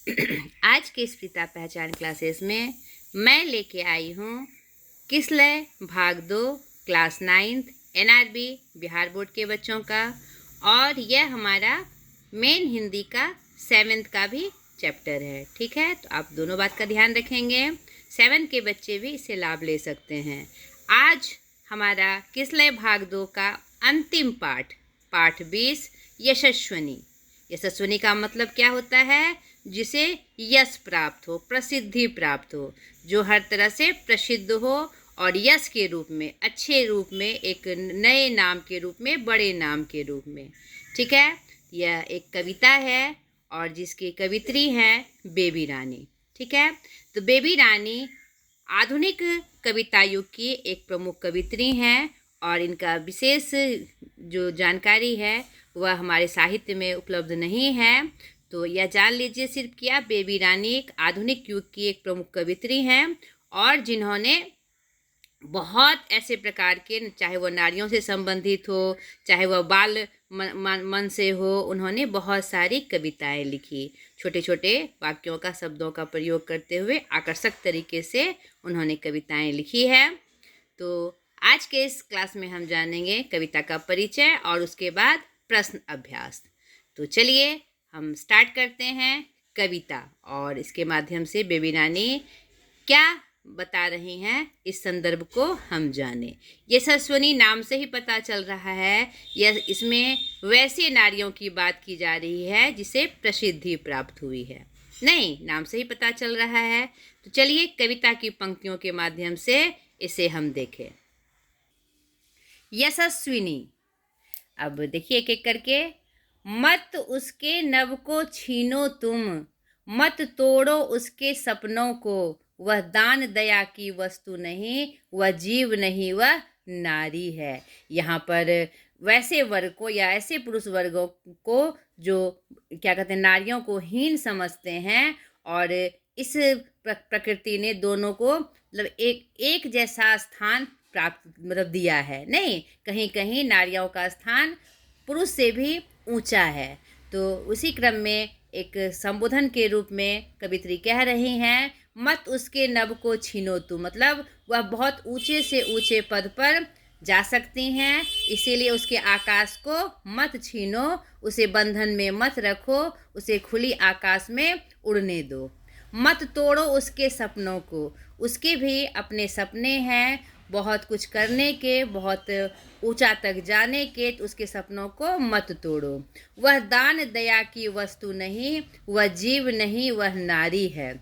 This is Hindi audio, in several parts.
आज के स्पृता पहचान क्लासेस में मैं लेके आई हूँ किसलय भाग 2 class 9th NRB Bihar board के बच्चों का। और यह हमारा मेन हिंदी का 7th का भी चैप्टर है। ठीक है, तो आप दोनों बात का ध्यान रखेंगे। 7 के बच्चे भी इससे लाभ ले सकते हैं। आज हमारा किसलय भाग 2 का अंतिम पाठ 20 यशस्विनी। यशस्विनी का मतलब क्या होता है? जिसे यश प्राप्त हो, प्रसिद्धि प्राप्त हो, जो हर तरह से प्रसिद्ध हो और यश के रूप में, अच्छे रूप में, एक नए नाम के रूप में, बड़े नाम के रूप में। ठीक है, यह एक कविता है और जिसकी कवित्री हैं बेबी रानी। ठीक है, तो बेबी रानी आधुनिक कविता युग की एक प्रमुख कवित्री हैं और इनका विशेष जो जानकारी है वह हमारे साहित्य में उपलब्ध नहीं है। तो यह जान लीजिए सिर्फ क्या बेबी रानी एक आधुनिक युग की एक प्रमुख कवित्री हैं और जिन्होंने बहुत ऐसे प्रकार के, चाहे वह नारियों से संबंधित हो, चाहे वह बाल मन से हो, उन्होंने बहुत सारी कविताएं लिखी। छोटे छोटे वाक्यों का, शब्दों का प्रयोग करते हुए आकर्षक तरीके से उन्होंने कविताएं लिखी है। तो आज के इस क्लास में हम जानेंगे कविता का परिचय और उसके बाद प्रश्न अभ्यास। तो चलिए हम स्टार्ट करते हैं कविता, और इसके माध्यम से बेबी रानी क्या बता रही हैं इस संदर्भ को हम जाने। यशस्विनी नाम से ही पता चल रहा है, यह इसमें वैसे नारियों की बात की जा रही है जिसे प्रसिद्धि प्राप्त हुई है। नहीं, नाम से ही पता चल रहा है। तो चलिए कविता की पंक्तियों के माध्यम से इसे हम देखें। यशस्विनी। अब देखिए एक एक करके। मत उसके नभ को छीनो तुम, मत तोड़ो उसके सपनों को, वह दान दया की वस्तु नहीं, वह जीव नहीं, वह नारी है। यहाँ पर वैसे वर्ग को या ऐसे पुरुष वर्गों को जो क्या कहते हैं, नारियों को हीन समझते हैं, और इस प्रकृति ने दोनों को मतलब एक जैसा स्थान प्राप्त मतलब दिया है। नहीं, कहीं कहीं नारियों का स्थान पुरुष से भी ऊंचा है। तो उसी क्रम में एक संबोधन के रूप में कवित्री कह रही हैं, मत उसके नभ को छीनो तुम, मतलब वह बहुत ऊंचे से ऊंचे पद पर जा सकती हैं, इसीलिए उसके आकाश को मत छीनो, उसे बंधन में मत रखो, उसे खुली आकाश में उड़ने दो। मत तोड़ो उसके सपनों को, उसके भी अपने सपने हैं बहुत कुछ करने के, बहुत ऊंचा तक जाने के, तो उसके सपनों को मत तोड़ो। वह दान दया की वस्तु नहीं, वह जीव नहीं, वह नारी है।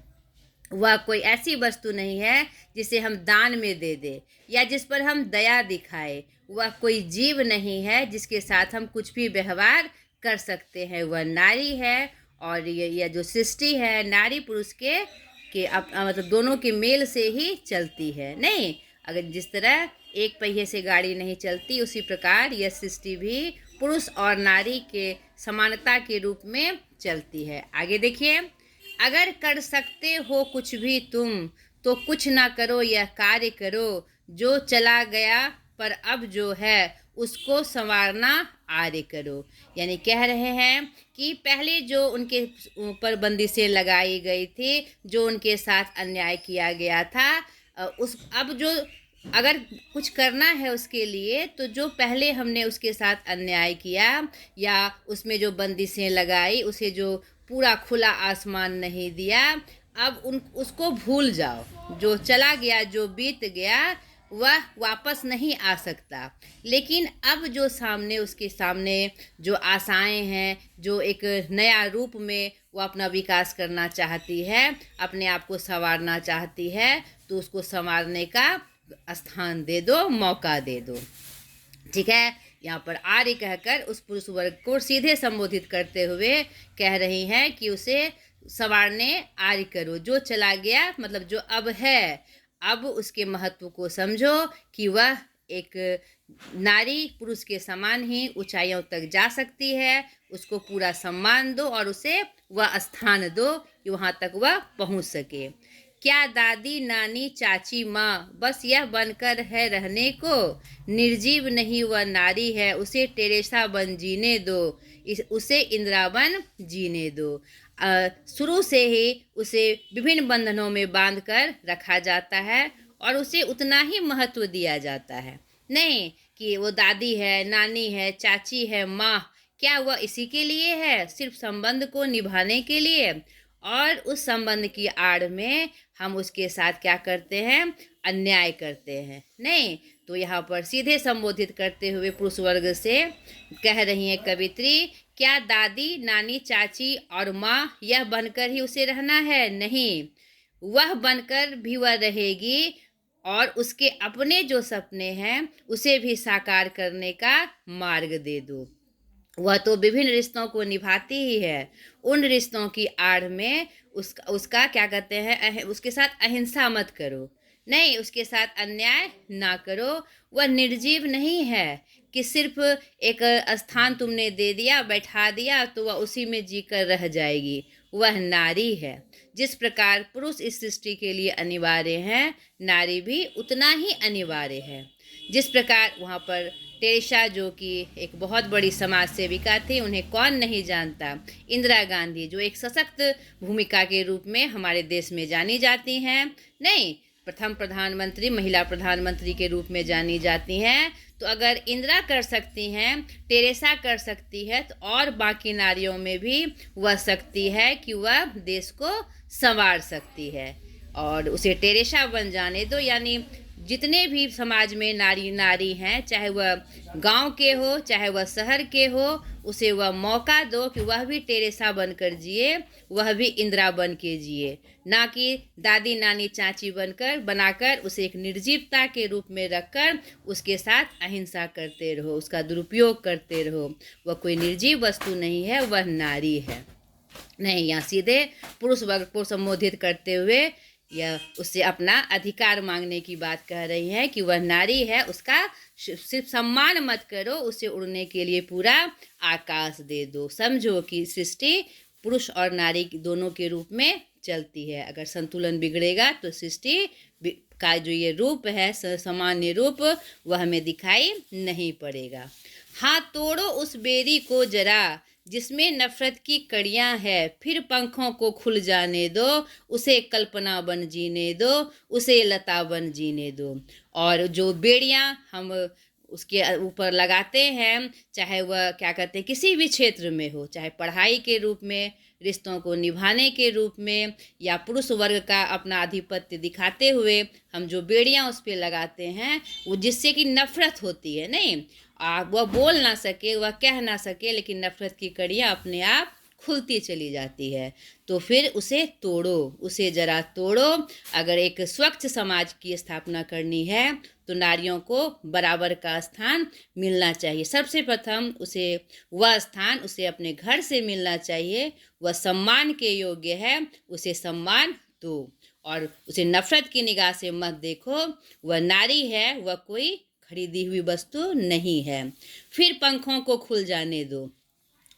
वह कोई ऐसी वस्तु नहीं है जिसे हम दान में दे दे या जिस पर हम दया दिखाए। वह कोई जीव नहीं है जिसके साथ हम कुछ भी व्यवहार कर सकते हैं। वह नारी है और यह जो सृष्टि है नारी पुरुष के मतलब दोनों के मेल से ही चलती है। नहीं, अगर जिस तरह एक पहिए से गाड़ी नहीं चलती, उसी प्रकार यह सृष्टि भी पुरुष और नारी के समानता के रूप में चलती है। आगे देखिए। अगर कर सकते हो कुछ भी तुम, तो कुछ ना करो, यह कार्य करो, जो चला गया पर अब जो है उसको संवारना आर्य करो। यानी कह रहे हैं कि पहले जो उनके ऊपर बंदिशें लगाई गई थी, जो उनके साथ अन्याय किया गया था, अब जो अगर कुछ करना है उसके लिए, तो जो पहले हमने उसके साथ अन्याय किया या उसमें जो बंदिशें लगाई, उसे जो पूरा खुला आसमान नहीं दिया, अब उसको भूल जाओ। जो चला गया, जो बीत गया, वह वापस नहीं आ सकता। लेकिन अब जो सामने, उसके सामने जो आशाएं हैं, जो एक नया रूप में वो अपना विकास करना चाहती है, अपने आप को संवारना चाहती है, तो उसको संवारने का स्थान दे दो, मौका दे दो। ठीक है, यहाँ पर आर्य कहकर उस पुरुष वर्ग को सीधे संबोधित करते हुए कह रही हैं कि उसे संवारने आर्य करो। जो चला गया मतलब जो अब है, अब उसके महत्व को समझो कि वह एक नारी पुरुष के समान ही ऊंचाइयों तक जा सकती है। उसको पूरा सम्मान दो और उसे वह स्थान दो कि वहाँ तक वह पहुँच सके। क्या दादी नानी चाची माँ बस यह बनकर है रहने को, निर्जीव नहीं वह नारी है, उसे टेरेसा बन जीने दो। उसे इंद्रावन जीने दो। शुरू से ही उसे विभिन्न बंधनों में बांध कर रखा जाता है और उसे उतना ही महत्व दिया जाता है। नहीं कि वो दादी है, नानी है, चाची है, माँ, क्या वह इसी के लिए है, सिर्फ संबंध को निभाने के लिए? और उस संबंध की आड़ में हम उसके साथ क्या करते हैं? अन्याय करते हैं। नहीं, तो यहाँ पर सीधे संबोधित करते हुए पुरुष वर्ग से कह रही हैं कवित्री, क्या दादी, नानी, चाची और माँ यह बनकर ही उसे रहना है? नहीं, वह बनकर भी वह रहेगी और उसके अपने जो सपने हैं उसे भी साकार करने का मार्ग दे दो। वह तो विभिन्न रिश्तों को निभाती ही है। उन रिश्तों की आड़ में उसका क्या कहते हैं, उसके साथ अहिंसा मत करो। नहीं, उसके साथ अन्याय ना करो। वह निर्जीव नहीं है कि सिर्फ एक स्थान तुमने दे दिया, बैठा दिया तो वह उसी में जीकर रह जाएगी। वह नारी है। जिस प्रकार पुरुष इस सृष्टि के लिए अनिवार्य है, नारी भी उतना ही अनिवार्य है। जिस प्रकार वहाँ पर टेरेसा, जो कि एक बहुत बड़ी समाज सेविका थी, उन्हें कौन नहीं जानता। इंदिरा गांधी, जो एक सशक्त भूमिका के रूप में हमारे देश में जानी जाती हैं। नहीं, प्रथम प्रधानमंत्री, महिला प्रधानमंत्री के रूप में जानी जाती हैं। तो अगर इंदिरा कर सकती हैं, टेरेसा कर सकती है, तो और बाकी नारियों में भी वह शक्ति है कि वह देश को संवार सकती है। और उसे टेरेसा बन जाने दो। यानी जितने भी समाज में नारी हैं, चाहे वह गांव के हो, चाहे वह शहर के हो, उसे वह मौका दो कि वह भी टेरेसा बनकर जिए, वह भी इंदिरा बन के जिए। ना कि दादी, नानी, चाची बनाकर उसे एक निर्जीवता के रूप में रखकर उसके साथ अहिंसा करते रहो, उसका दुरुपयोग करते रहो। वह कोई निर्जीव वस्तु नहीं है, वह नारी है। नहीं, यहाँ सीधे पुरुष वर्ग को संबोधित करते हुए यह उससे अपना अधिकार मांगने की बात कह रही है कि वह नारी है, उसका सिर्फ सम्मान मत करो, उसे उड़ने के लिए पूरा आकाश दे दो। समझो कि सृष्टि पुरुष और नारी दोनों के रूप में चलती है। अगर संतुलन बिगड़ेगा तो सृष्टि का जो ये रूप है, सामान्य रूप, वह हमें दिखाई नहीं पड़ेगा। हाँ, तोड़ो उस बेरी को जरा जिसमें नफरत की कड़ियाँ है, फिर पंखों को खुल जाने दो, उसे कल्पना बन जीने दो, उसे लता बन जीने दो। और जो बेड़ियाँ हम उसके ऊपर लगाते हैं, चाहे वह क्या कहते हैं किसी भी क्षेत्र में हो, चाहे पढ़ाई के रूप में, रिश्तों को निभाने के रूप में, या पुरुष वर्ग का अपना आधिपत्य दिखाते हुए हम जो बेड़ियाँ उस पर लगाते हैं, वो जिससे कि नफरत होती है। नहीं, वह बोल ना सके, वह कह ना सके, लेकिन नफरत की कड़ियाँ अपने आप खुलती चली जाती है। तो फिर उसे तोड़ो, उसे जरा तोड़ो। अगर एक स्वच्छ समाज की स्थापना करनी है तो नारियों को बराबर का स्थान मिलना चाहिए। सबसे प्रथम उसे वह स्थान उसे अपने घर से मिलना चाहिए। वह सम्मान के योग्य है, उसे सम्मान दो और उसे नफरत की निगाह से मत देखो। वह नारी है, वह कोई खरीदी हुई वस्तु नहीं है। फिर पंखों को खुल जाने दो।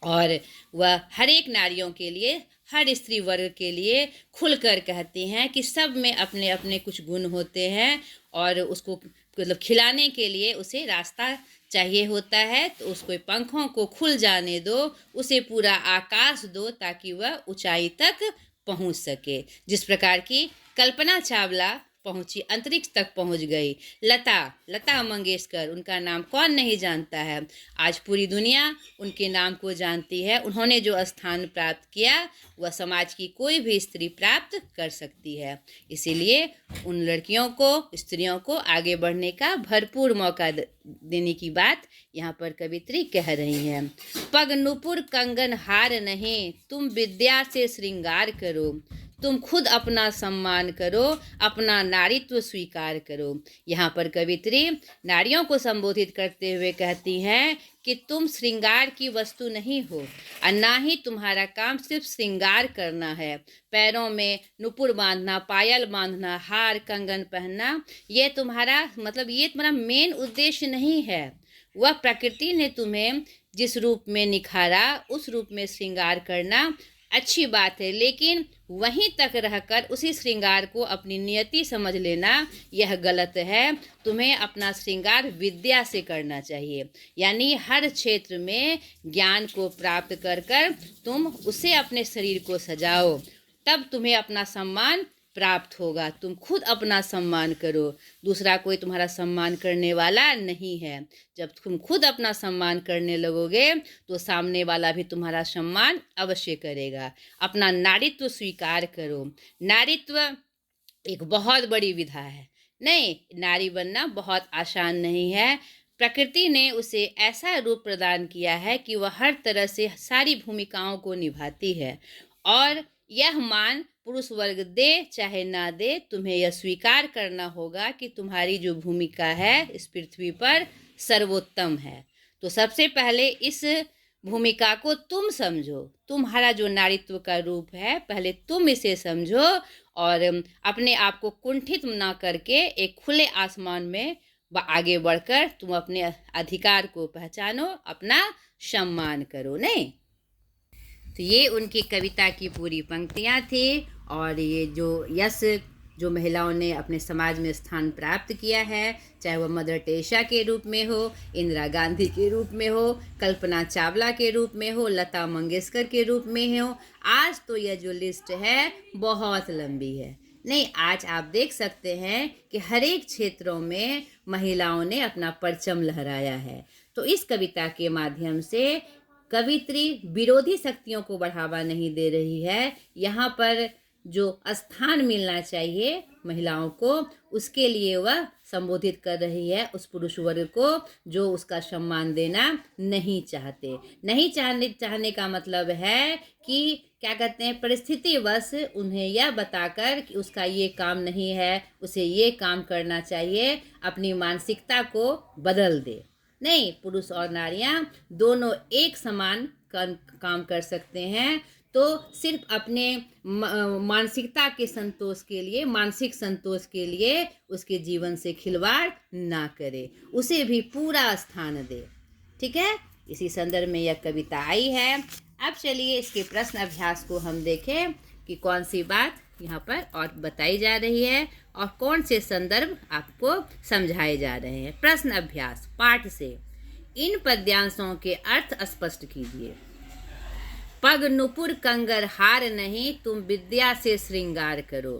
और वह हर एक नारियों के लिए, हर स्त्री वर्ग के लिए खुलकर कहती हैं कि सब में अपने अपने कुछ गुण होते हैं और उसको मतलब खिलाने के लिए उसे रास्ता चाहिए होता है। तो उसको पंखों को खुल जाने दो, उसे पूरा आकाश दो ताकि वह ऊंचाई तक पहुंच सके। जिस प्रकार की कल्पना चावला पहुंची, अंतरिक्ष तक पहुंच गई। लता मंगेशकर, उनका नाम कौन नहीं जानता है। आज पूरी दुनिया उनके नाम को जानती है। उन्होंने जो स्थान प्राप्त किया वह समाज की कोई भी स्त्री प्राप्त कर सकती है। इसीलिए उन लड़कियों को, स्त्रियों को आगे बढ़ने का भरपूर मौका देने की बात यहाँ पर कवित्री कह रही हैं। पग नुपुर कंगन हार नहीं, तुम विद्या से श्रृंगार करो, तुम खुद अपना सम्मान करो, अपना नारीत्व स्वीकार करो। यहाँ पर कवित्री नारियों को संबोधित करते हुए कहती हैं कि तुम श्रृंगार की वस्तु नहीं हो और ना ही तुम्हारा काम सिर्फ श्रृंगार करना है। पैरों में नुपुर बांधना, पायल बांधना, हार कंगन पहनना, ये तुम्हारा ये तुम्हारा मेन उद्देश्य नहीं है। वह प्रकृति ने तुम्हें जिस रूप में निखारा, उस रूप में श्रृंगार करना अच्छी बात है, लेकिन वहीं तक रहकर उसी श्रृंगार को अपनी नियति समझ लेना यह गलत है। तुम्हें अपना श्रृंगार विद्या से करना चाहिए, यानी हर क्षेत्र में ज्ञान को प्राप्त कर कर तुम उसे अपने शरीर को सजाओ, तब तुम्हें अपना सम्मान प्राप्त होगा। तुम खुद अपना सम्मान करो, दूसरा कोई तुम्हारा सम्मान करने वाला नहीं है। जब तुम खुद अपना सम्मान करने लगोगे तो सामने वाला भी तुम्हारा सम्मान अवश्य करेगा। अपना नारीत्व स्वीकार करो। नारीत्व एक बहुत बड़ी विधा है। नहीं, नारी बनना बहुत आसान नहीं है। प्रकृति ने उसे ऐसा रूप प्रदान किया है कि वह हर तरह से सारी भूमिकाओं को निभाती है, और यह मान पुरुष वर्ग दे चाहे ना दे, तुम्हें यह स्वीकार करना होगा कि तुम्हारी जो भूमिका है इस पृथ्वी पर सर्वोत्तम है। तो सबसे पहले इस भूमिका को तुम समझो। तुम्हारा जो नारीत्व का रूप है, पहले तुम इसे समझो और अपने आप को कुंठित ना करके एक खुले आसमान में आगे बढ़कर तुम अपने अधिकार को पहचानो, अपना सम्मान करो। नहीं, तो ये उनकी कविता की पूरी पंक्तियाँ थी। और ये जो यश जो महिलाओं ने अपने समाज में स्थान प्राप्त किया है, चाहे वह मदर टेरेसा के रूप में हो, इंदिरा गांधी के रूप में हो, कल्पना चावला के रूप में हो, लता मंगेशकर के रूप में हो, आज तो यह जो लिस्ट है बहुत लंबी है। नहीं, आज आप देख सकते हैं कि हर एक क्षेत्रों में महिलाओं ने अपना परचम लहराया है। तो इस कविता के माध्यम से कवित्री विरोधी शक्तियों को बढ़ावा नहीं दे रही है। यहाँ पर जो स्थान मिलना चाहिए महिलाओं को, उसके लिए वह संबोधित कर रही है उस पुरुष वर्ग को जो उसका सम्मान देना नहीं चाहते। नहीं चाहने का मतलब है कि क्या कहते हैं, परिस्थितिवश उन्हें यह बताकर कि उसका ये काम नहीं है, उसे ये काम करना चाहिए, अपनी मानसिकता को बदल दे। नहीं, पुरुष और नारियां दोनों एक समान काम कर सकते हैं। तो सिर्फ अपने मानसिकता के संतोष के लिए, मानसिक संतोष के लिए उसके जीवन से खिलवाड़ ना करे, उसे भी पूरा स्थान दे। ठीक है, इसी संदर्भ में यह कविता आई है। अब चलिए इसके प्रश्न अभ्यास को हम देखें कि कौन सी बात यहाँ पर और बताई जा रही है और कौन से संदर्भ आपको समझाए जा रहे हैं। प्रश्न अभ्यास पाठ से इन पद्यांशों के अर्थ स्पष्ट कीजिए। पग नुपुर कंगर हार नहीं, तुम विद्या से श्रृंगार करो।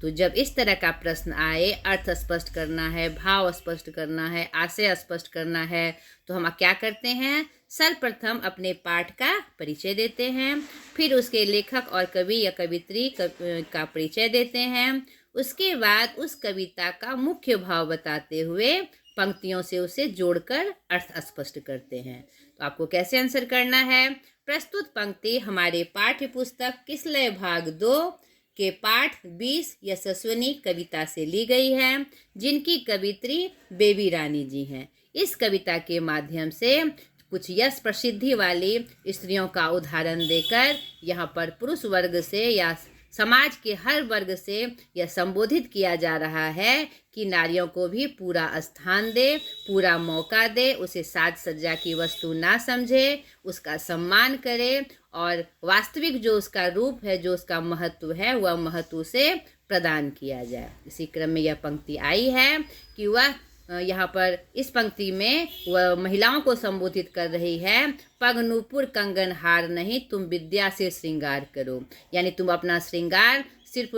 तो जब इस तरह का प्रश्न आए, अर्थ स्पष्ट करना है, भाव स्पष्ट करना है, आशय स्पष्ट करना है, तो हम क्या करते हैं, सर्वप्रथम अपने पाठ का परिचय देते हैं, फिर उसके लेखक और कवि या कवित्री का परिचय देते हैं। उसके बाद उस कविता का मुख्य भाव बताते हुए पंक्तियों से उसे जोड़कर अर्थ स्पष्ट करते हैं। तो आपको कैसे आंसर करना है। प्रस्तुत पंक्ति हमारे पाठ्य पुस्तक किसलय भाग 2 के पाठ 20 यशस्विनी कविता से ली गई है, जिनकी कवित्री बेबी रानी जी हैं। इस कविता के माध्यम से कुछ यश प्रसिद्धि वाली स्त्रियों का उदाहरण देकर यहाँ पर पुरुष वर्ग से या समाज के हर वर्ग से यह संबोधित किया जा रहा है कि नारियों को भी पूरा स्थान दे, पूरा मौका दे, उसे साज सज्जा की वस्तु ना समझे, उसका सम्मान करे और वास्तविक जो उसका रूप है, जो उसका महत्व है, वह महत्व से प्रदान किया जाए। इसी क्रम में यह पंक्ति आई है कि वह यहाँ पर इस पंक्ति में वह महिलाओं को संबोधित कर रही है। पग नूपुर कंगन हार नहीं, तुम विद्या से श्रृंगार करो। यानी तुम अपना श्रृंगार सिर्फ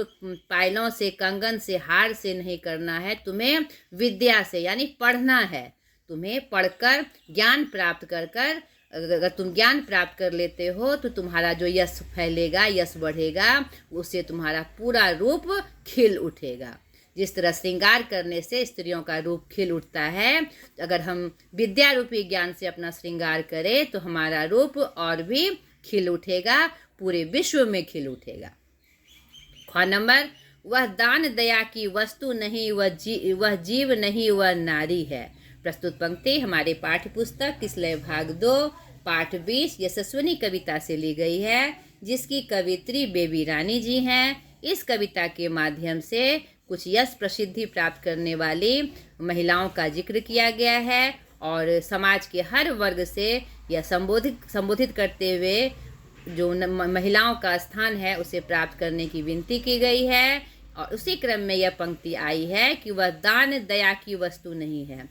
पायलों से, कंगन से, हार से नहीं करना है, तुम्हें विद्या से यानी पढ़ना है। तुम्हें पढ़कर ज्ञान प्राप्त कर कर अगर तुम ज्ञान प्राप्त कर लेते हो तो तुम्हारा जो यश फैलेगा, यश बढ़ेगा, उससे तुम्हारा पूरा रूप खिल उठेगा। जिस तरह श्रृंगार करने से स्त्रियों का रूप खिल उठता है, अगर हम विद्या रूपी ज्ञान से अपना श्रृंगार करें तो हमारा रूप और भी खिल उठेगा, पूरे विश्व में खिल उठेगा। ख नंबर, वह दान दया की वस्तु नहीं, वह जीव नहीं, वह नारी है। प्रस्तुत पंक्ति हमारे पाठ्य पुस्तक किसलय भाग 2 पाठ 20 यशस्विनी कविता से ली गई है, जिसकी कवित्री बेबी रानी जी हैं। इस कविता के माध्यम से कुछ यश प्रसिद्धि प्राप्त करने वाली महिलाओं का जिक्र किया गया है और समाज के हर वर्ग से यह संबोधित करते हुए जो महिलाओं का स्थान है उसे प्राप्त करने की विनती की गई है। और उसी क्रम में यह पंक्ति आई है कि वह दान दया की वस्तु नहीं है।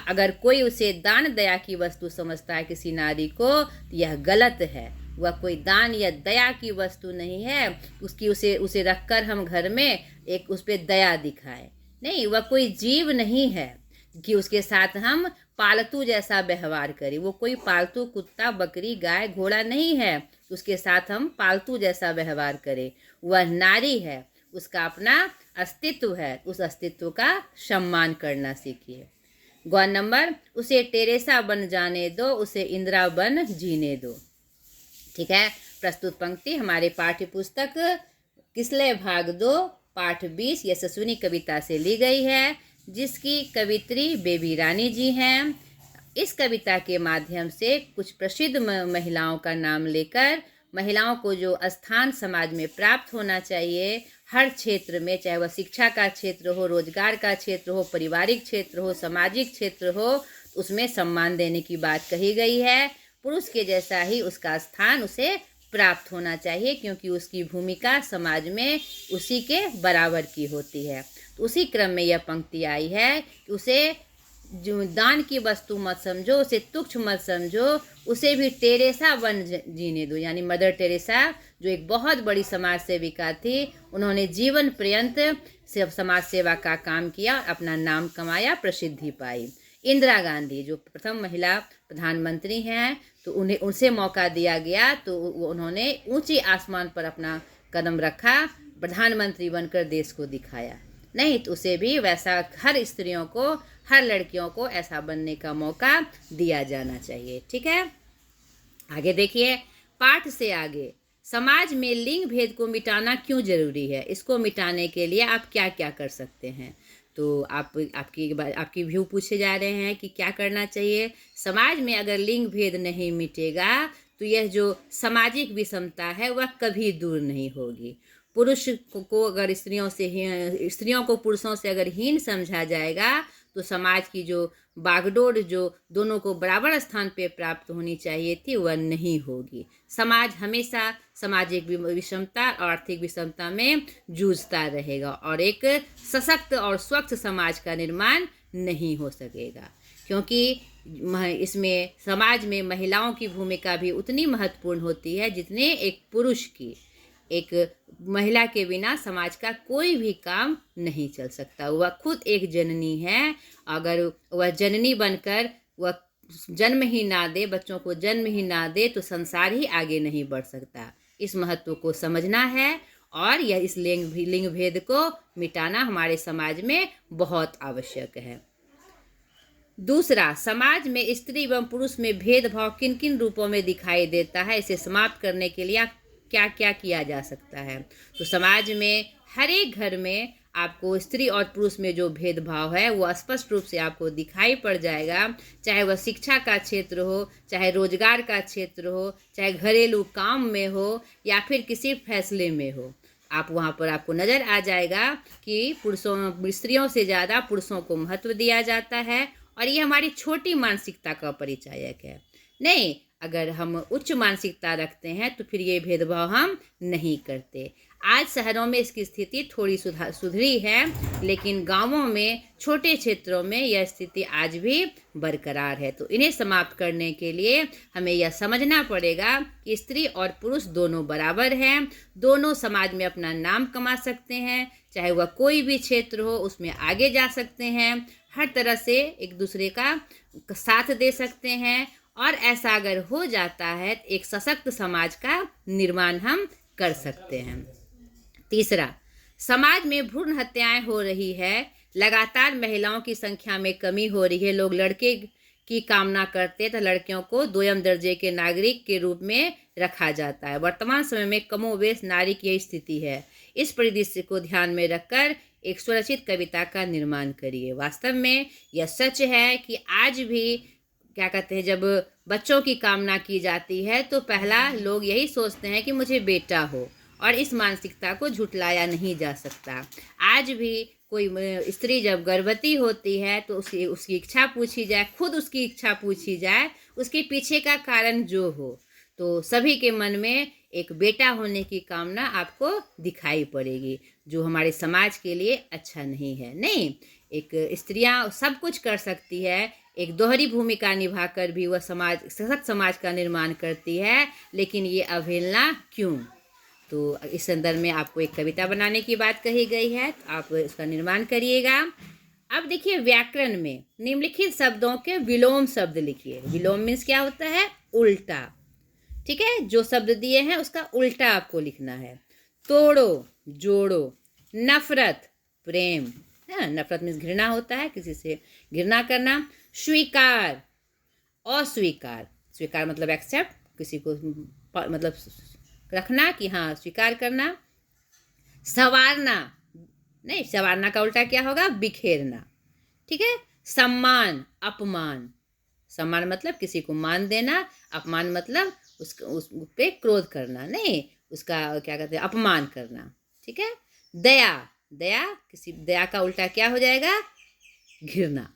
अगर कोई उसे दान दया की वस्तु समझता है किसी नारी को, तो यह गलत है। वह कोई दान या दया की वस्तु नहीं है उसकी उसे रखकर हम घर में एक उस पर दया दिखाए। नहीं, वह कोई जीव नहीं है कि उसके साथ हम पालतू जैसा व्यवहार करें। वो कोई पालतू कुत्ता, बकरी, गाय, घोड़ा नहीं है उसके साथ हम पालतू जैसा व्यवहार करें। वह नारी है, उसका अपना अस्तित्व है, उस अस्तित्व का सम्मान करना सीखिए। गौ नंबर, उसे टेरेसा बन जाने दो, उसे इंदिरा बन जीने दो। ठीक है, प्रस्तुत पंक्ति हमारे पाठ्य पुस्तक किसलय भाग 2 पाठ 20 यशस्विनी कविता से ली गई है, जिसकी कवित्री बेबी रानी जी हैं। इस कविता के माध्यम से कुछ प्रसिद्ध महिलाओं का नाम लेकर महिलाओं को जो स्थान समाज में प्राप्त होना चाहिए, हर क्षेत्र में, चाहे वह शिक्षा का क्षेत्र हो, रोजगार का क्षेत्र हो, पारिवारिक क्षेत्र हो, सामाजिक क्षेत्र हो, उसमें सम्मान देने की बात कही गई है। पुरुष के जैसा ही उसका स्थान उसे प्राप्त होना चाहिए, क्योंकि उसकी भूमिका समाज में उसी के बराबर की होती है। तो उसी क्रम में यह पंक्ति आई है कि उसे जो दान की वस्तु मत समझो, उसे तुच्छ मत समझो, उसे भी टेरेसा बन जीने दो। यानी मदर टेरेसा जो एक बहुत बड़ी समाज सेविका थी, उन्होंने जीवन पर्यंत समाज सेवा का काम किया, अपना नाम कमाया, प्रसिद्धि पाई। इंदिरा गांधी जो प्रथम महिला प्रधानमंत्री हैं, तो उन्हें उनसे मौका दिया गया तो उन्होंने ऊंची आसमान पर अपना कदम रखा, प्रधानमंत्री बनकर देश को दिखाया। नहीं तो उसे भी वैसा हर स्त्रियों को, हर लड़कियों को ऐसा बनने का मौका दिया जाना चाहिए। ठीक है, आगे देखिए पाठ से आगे, समाज में लिंग भेद को मिटाना क्यों जरूरी है, इसको मिटाने के लिए आप क्या क्या कर सकते हैं। तो आपकी व्यू पूछे जा रहे हैं कि क्या करना चाहिए। समाज में अगर लिंग भेद नहीं मिटेगा तो यह जो सामाजिक विषमता है वह कभी दूर नहीं होगी। पुरुष को अगर स्त्रियों को पुरुषों से अगर हीन समझा जाएगा तो समाज की जो बागडोर, जो दोनों को बराबर स्थान पे प्राप्त होनी चाहिए थी, वह नहीं होगी। समाज हमेशा सामाजिक विषमता और आर्थिक विषमता में जूझता रहेगा और एक सशक्त और स्वच्छ समाज का निर्माण नहीं हो सकेगा, क्योंकि इसमें समाज में महिलाओं की भूमिका भी उतनी महत्वपूर्ण होती है जितने एक पुरुष की। एक महिला के बिना समाज का कोई भी काम नहीं चल सकता। वह खुद एक जननी है, अगर वह जननी बनकर वह जन्म ही ना दे, बच्चों को जन्म ही ना दे, तो संसार ही आगे नहीं बढ़ सकता। इस महत्व को समझना है और यह इस लिंग भेद को मिटाना हमारे समाज में बहुत आवश्यक है। दूसरा, समाज में स्त्री एवं पुरुष में भेदभाव किन किन रूपों में दिखाई देता है, इसे समाप्त करने के लिए क्या क्या किया जा सकता है। तो समाज में हर एक घर में आपको स्त्री और पुरुष में जो भेदभाव है वो स्पष्ट रूप से आपको दिखाई पड़ जाएगा, चाहे वह शिक्षा का क्षेत्र हो, चाहे रोजगार का क्षेत्र हो, चाहे घरेलू काम में हो या फिर किसी फैसले में हो। आप वहाँ पर आपको नज़र आ जाएगा कि स्त्रियों से ज़्यादा पुरुषों को महत्व दिया जाता है, और ये हमारी छोटी मानसिकता का परिचायक है। नहीं, अगर हम उच्च मानसिकता रखते हैं तो फिर ये भेदभाव हम नहीं करते। आज शहरों में इसकी स्थिति थोड़ी सुधरी है, लेकिन गांवों में, छोटे क्षेत्रों में यह स्थिति आज भी बरकरार है। तो इन्हें समाप्त करने के लिए हमें यह समझना पड़ेगा कि स्त्री और पुरुष दोनों बराबर हैं, दोनों समाज में अपना नाम कमा सकते हैं, चाहे वह कोई भी क्षेत्र हो उसमें आगे जा सकते हैं, हर तरह से एक दूसरे का साथ दे सकते हैं, और ऐसा अगर हो जाता है तो एक सशक्त समाज का निर्माण हम कर सकते हैं। तीसरा, समाज में भ्रूण हत्याएं हो रही है, लगातार महिलाओं की संख्या में कमी हो रही है। लोग लड़के की कामना करते तो लड़कियों को दोयम दर्जे के नागरिक के रूप में रखा जाता है। वर्तमान समय में कमोवेश नारी की यही स्थिति है। इस परिदृश्य को ध्यान में रखकर एक स्वरचित कविता का निर्माण करिए। वास्तव में यह सच है कि आज भी क्या कहते हैं, जब बच्चों की कामना की जाती है तो पहला लोग यही सोचते हैं कि मुझे बेटा हो, और इस मानसिकता को झुटलाया नहीं जा सकता। आज भी कोई स्त्री जब गर्भवती होती है तो उसकी इच्छा पूछी जाए, खुद उसकी इच्छा पूछी जाए, उसके पीछे का कारण जो हो, तो सभी के मन में एक बेटा होने की कामना आपको दिखाई पड़ेगी, जो हमारे समाज के लिए अच्छा नहीं है। नहीं, एक स्त्रियां सब कुछ कर सकती है, एक दोहरी भूमिका निभाकर भी वह सशक्त समाज का निर्माण करती है, लेकिन ये अवहेलना क्यों? तो इस संदर्भ में आपको एक कविता बनाने की बात कही गई है, तो आप उसका निर्माण करिएगा। अब देखिए, व्याकरण में निम्नलिखित शब्दों के विलोम शब्द लिखिए। विलोम मीन्स क्या होता है? उल्टा। ठीक है, जो शब्द दिए हैं उसका उल्टा आपको लिखना है। तोड़ो, जोड़ो। नफरत, प्रेम। हाँ, नफरत मीन्स घृणा होता है, किसी से घृणा करना। स्वीकार, अस्वीकार। स्वीकार मतलब एक्सेप्ट, किसी को मतलब रखना कि हाँ स्वीकार करना। संवारना, नहीं, संवारना का उल्टा क्या होगा? बिखेरना। ठीक है। सम्मान, अपमान। सम्मान मतलब किसी को मान देना, अपमान मतलब उस पे क्रोध करना, नहीं, उसका क्या कहते हैं, अपमान करना। ठीक है। दया, दया, किसी दया का उल्टा क्या हो जाएगा? घृणा।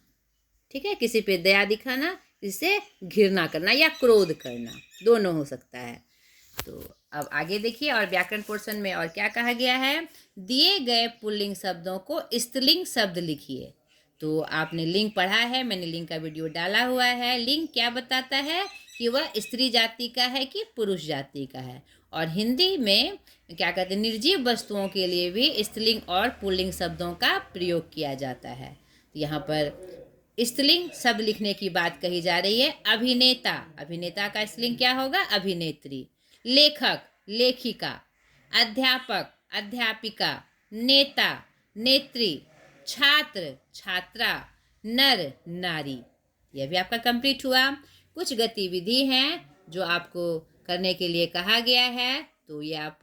ठीक है, किसी पे दया दिखाना, जिससे घृणा करना या क्रोध करना, दोनों हो सकता है। तो अब आगे देखिए, और व्याकरण पोर्शन में और क्या कहा गया है। दिए गए पुल्लिंग शब्दों को स्त्रीलिंग शब्द लिखिए। तो आपने लिंक पढ़ा है, मैंने लिंक का वीडियो डाला हुआ है। लिंक क्या बताता है कि वह स्त्री जाति का है कि पुरुष जाति का है। और हिंदी में क्या कहते हैं, निर्जीव वस्तुओं के लिए भी स्त्रीलिंग और पुल्लिंग शब्दों का प्रयोग किया जाता है। तो यहाँ पर स्त्रीलिंग शब्द लिखने की बात कही जा रही है। अभिनेता, अभिनेता का स्त्रीलिंग क्या होगा? अभिनेत्री। लेखक, लेखिका। अध्यापक, अध्यापिका। नेता, नेत्री। छात्र, छात्रा। नर, नारी। यह भी आपका कंप्लीट हुआ। कुछ गतिविधि हैं जो आपको करने के लिए कहा गया है, तो ये आप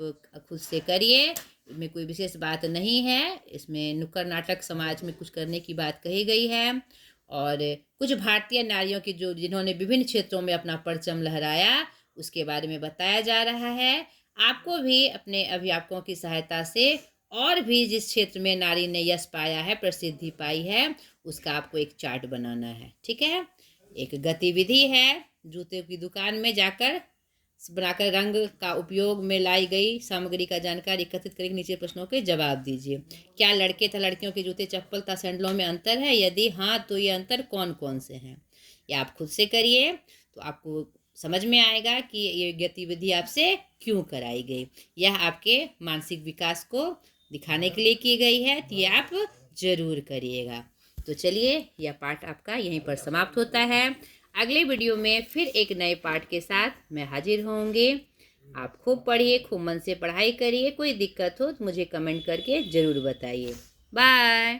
खुद से करिए। इसमें कोई विशेष बात नहीं है। इसमें नुक्कड़ नाटक समाज में कुछ करने की बात कही गई है, और कुछ भारतीय नारियों की जो जिन्होंने विभिन्न क्षेत्रों में अपना परचम लहराया, उसके बारे में बताया जा रहा है। आपको भी अपने अभिभावकों की सहायता से और भी जिस क्षेत्र में नारी ने यश पाया है, प्रसिद्धि पाई है, उसका आपको एक चार्ट बनाना है। ठीक है। एक गतिविधि है, जूते की दुकान में जाकर बनाकर रंग का उपयोग में लाई गई सामग्री का जानकारी एकत्रित करके नीचे प्रश्नों के जवाब दीजिए। क्या लड़के तथा लड़कियों के जूते, चप्पल तथा सैंडलों में अंतर है? यदि हाँ, तो ये अंतर कौन कौन से हैं? ये आप खुद से करिए, तो आपको समझ में आएगा कि ये गतिविधि आपसे क्यों कराई गई। यह आपके मानसिक विकास को दिखाने के लिए की गई है, तो ये आप जरूर करिएगा। तो चलिए, यह पाठ आपका यहीं पर समाप्त होता है। अगले वीडियो में फिर एक नए पाठ के साथ मैं हाजिर होंगे। आप खूब पढ़िए, खूब मन से पढ़ाई करिए। कोई दिक्कत हो तो मुझे कमेंट करके ज़रूर बताइए। बाय।